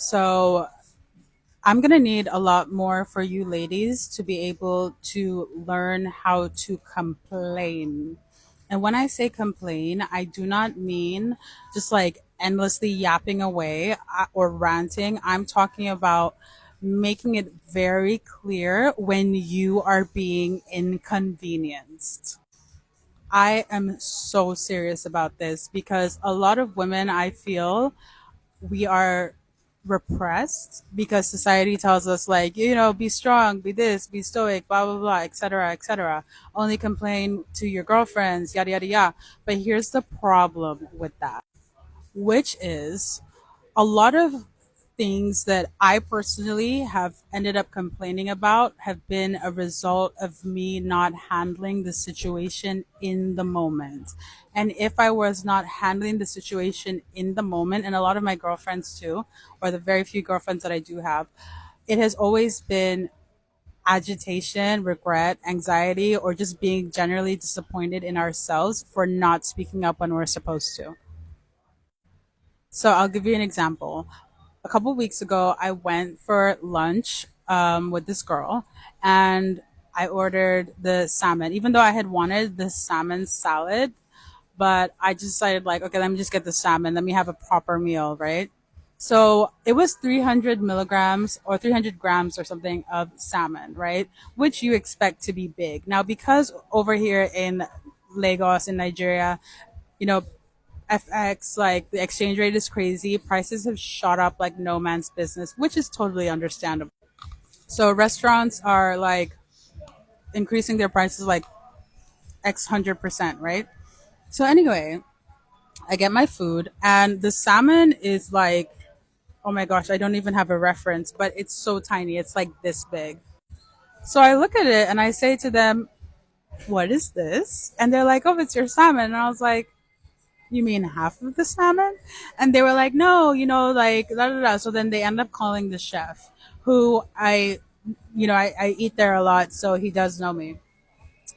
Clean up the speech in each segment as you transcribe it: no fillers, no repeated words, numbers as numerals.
So I'm gonna need a lot more for you ladies to be able to learn how to complain. And when I say complain, I do not mean just like endlessly yapping away or ranting. I'm talking about making it very clear when you are being inconvenienced. I am so serious about this because a lot of women, I feel, we are repressed because society tells us like, be strong, be this, be stoic, blah blah blah, etc etc. Only complain to your girlfriends, yada yada yada. But here's the problem with that, which is a lot of things that I personally have ended up complaining about have been a result of me not handling the situation in the moment. And if I was not handling the situation in the moment, and a lot of my girlfriends too, or the very few girlfriends that I do have, it has always been agitation, regret, anxiety, or just being generally disappointed in ourselves for not speaking up when we're supposed to. So I'll give you an example. A couple weeks ago, I went for lunch with this girl, and I ordered the salmon, even though I had wanted the salmon salad. But I just decided, like, okay, let me just get the salmon. Let me have a proper meal, right? So it was 300 milligrams or 300 grams or something of salmon, right? Which you expect to be big. Now, because over here in Lagos, in Nigeria, you know, FX, like the exchange rate is crazy. Prices have shot up like no man's business, which is totally understandable. So restaurants are like increasing their prices like X 100%, right? So anyway, I get my food and the salmon is like, oh my gosh, I don't even have a reference, but it's so tiny. It's like this big. So I look at it and I say to them, what is this? And they're like, oh, it's your salmon. And I was like, you mean half of the salmon? And they were like, no, like, da, da, da. So then they end up calling the chef, who I eat there a lot. So he does know me.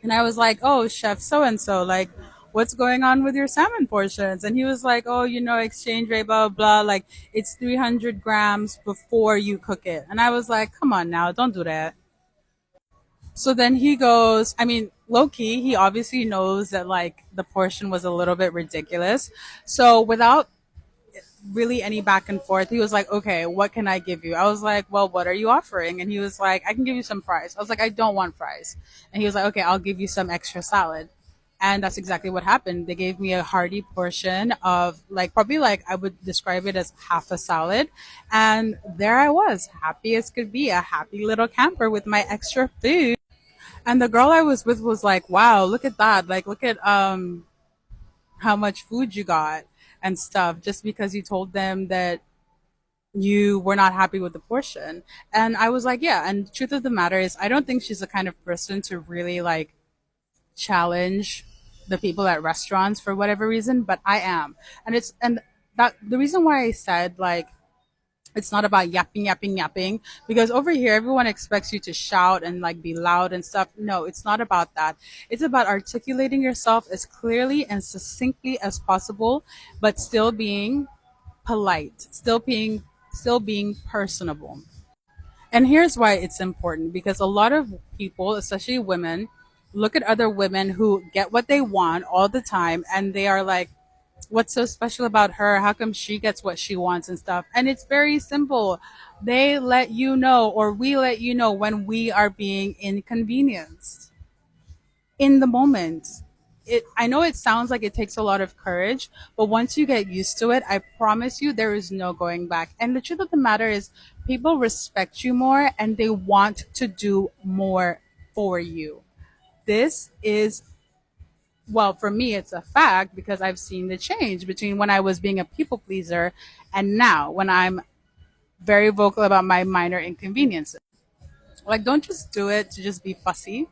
And I was like, oh, chef so and so, like, what's going on with your salmon portions? And he was like, oh, exchange rate, blah, blah, blah. Like, it's 300 grams before you cook it. And I was like, come on now, don't do that. So then he goes, I mean, low key, he obviously knows that like the portion was a little bit ridiculous. So without really any back and forth, he was like, okay, what can I give you? I was like, well, what are you offering? And he was like, I can give you some fries. I was like, I don't want fries. And he was like, okay, I'll give you some extra salad. And that's exactly what happened. They gave me a hearty portion of like, probably like I would describe it as half a salad. And there I was, happy as could be, a happy little camper with my extra food. And the girl I was with was like, wow, look at that. Like, look at how much food you got and stuff, just because you told them that you were not happy with the portion. And I was like, yeah. And the truth of the matter is, I don't think she's the kind of person to really like challenge the people at restaurants for whatever reason, but I am. And that the reason why I said like it's not about yapping, yapping, yapping, because over here everyone expects you to shout and like be loud and stuff. No, it's not about that. It's about articulating yourself as clearly and succinctly as possible, but still being polite, still being personable. And here's why it's important, because a lot of people, especially women, look at other women who get what they want all the time and they are like, what's so special about her? How come she gets what she wants and stuff? And it's very simple. They let you know, or we let you know, when we are being inconvenienced in the moment. I know it sounds like it takes a lot of courage, but once you get used to it, I promise you there is no going back. And the truth of the matter is, people respect you more and they want to do more for you. This is, well, for me, it's a fact because I've seen the change between when I was being a people pleaser and now when I'm very vocal about my minor inconveniences. Like, don't just do it to just be fussy,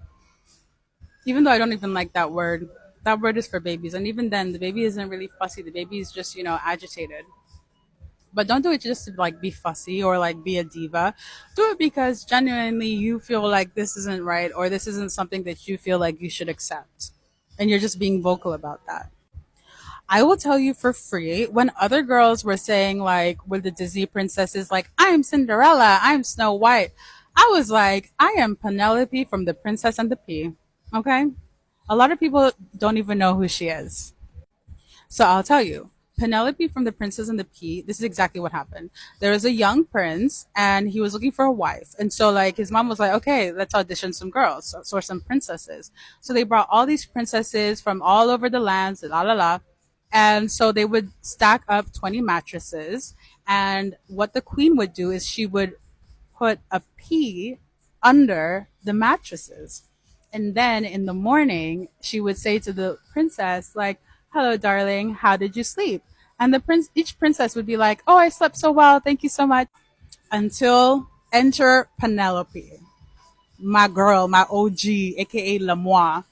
even though I don't even like that word. That word is for babies. And even then, the baby isn't really fussy. The baby is just, agitated. But don't do it just to like be fussy or like be a diva. Do it because genuinely you feel like this isn't right or this isn't something that you feel like you should accept. And you're just being vocal about that. I will tell you for free, when other girls were saying, like, with the Disney princesses, like, I'm Cinderella, I'm Snow White, I was like, I am Penelope from The Princess and the Pea. Okay? A lot of people don't even know who she is. So I'll tell you. Penelope from The Princess and the Pea, this is exactly what happened. There was a young prince and he was looking for a wife. And so like his mom was like, okay, let's audition some girls, so some princesses. So they brought all these princesses from all over the lands, la la la. And so they would stack up 20 mattresses. And what the queen would do is she would put a pea under the mattresses. And then in the morning, she would say to the princess, like, hello, darling, how did you sleep? And each princess would be like, oh, I slept so well. Thank you so much. Until enter Penelope, my girl, my OG, aka Lamois.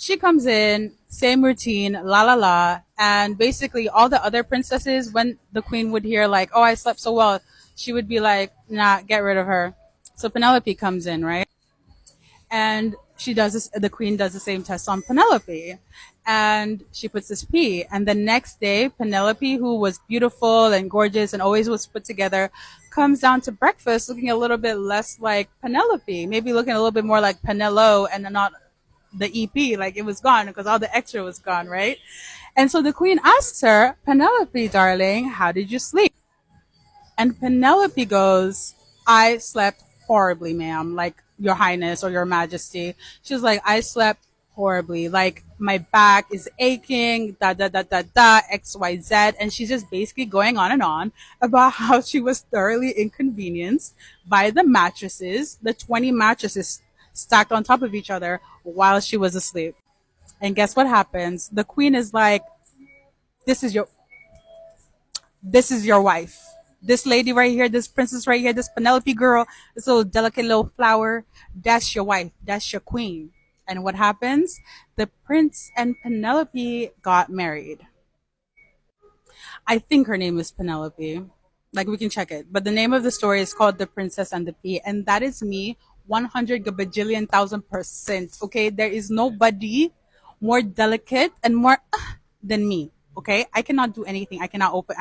She comes in, same routine, la la la. And basically, all the other princesses, when the queen would hear, like, oh, I slept so well, she would be like, nah, get rid of her. So Penelope comes in, right? And she does this, the queen does the same test on Penelope, and she puts this pea. And the next day, Penelope, who was beautiful and gorgeous and always was put together, comes down to breakfast looking a little bit less like Penelope, maybe looking a little bit more like Penelo, and not the EP, like it was gone because all the extra was gone, right? And so the queen asks her, Penelope, darling, how did you sleep? And Penelope goes, I slept horribly, ma'am, like your highness or your majesty. She's like, I slept horribly. Like my back is aching, da da da da da, XYZ. And she's just basically going on and on about how she was thoroughly inconvenienced by the mattresses, the 20 mattresses stacked on top of each other while she was asleep. And guess what happens? The queen is like, this is your this is your wife. This lady right here, this princess right here, this Penelope girl, this little delicate little flower, that's your wife. That's your queen. And what happens? The prince and Penelope got married. I think her name is Penelope. Like we can check it. But the name of the story is called The Princess and the Pea. And that is me 100 gabajillion thousand%. Okay. There is nobody more delicate and more than me. Okay. I cannot do anything. I cannot open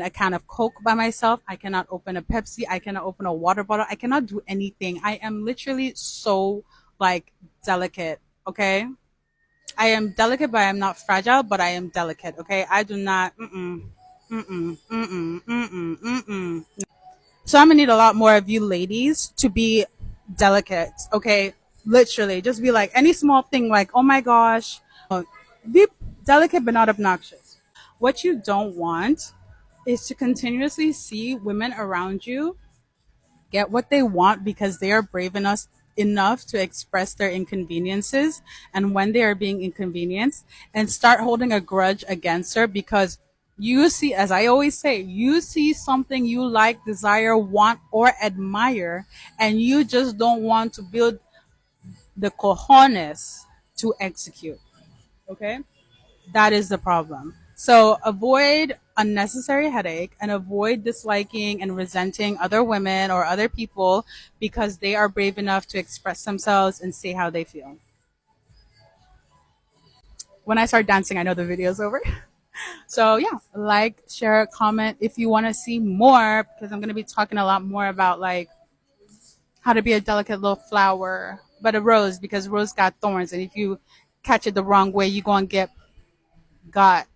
a can of Coke by myself. I cannot open a Pepsi. I cannot open a water bottle. I cannot do anything. I am literally so like delicate. Okay. I am delicate, but I am not fragile, but I am delicate. Okay. I do not, mm-mm. So I'm gonna need a lot more of you ladies to be delicate. Okay. Literally just be like any small thing like, oh my gosh, be delicate, but not obnoxious. What you don't want is to continuously see women around you get what they want because they are brave enough to express their inconveniences, and when they are being inconvenienced, and start holding a grudge against her because you see, as I always say, you see something you like, desire, want, or admire, and you just don't want to build the cojones to execute. Okay. That is the problem. So avoid unnecessary headache and avoid disliking and resenting other women or other people because they are brave enough to express themselves and say how they feel. When I start dancing, I know the video's over. So yeah, like, share, comment if you want to see more because I'm going to be talking a lot more about like how to be a delicate little flower, but a rose because rose got thorns, and if you catch it the wrong way, you're going to get got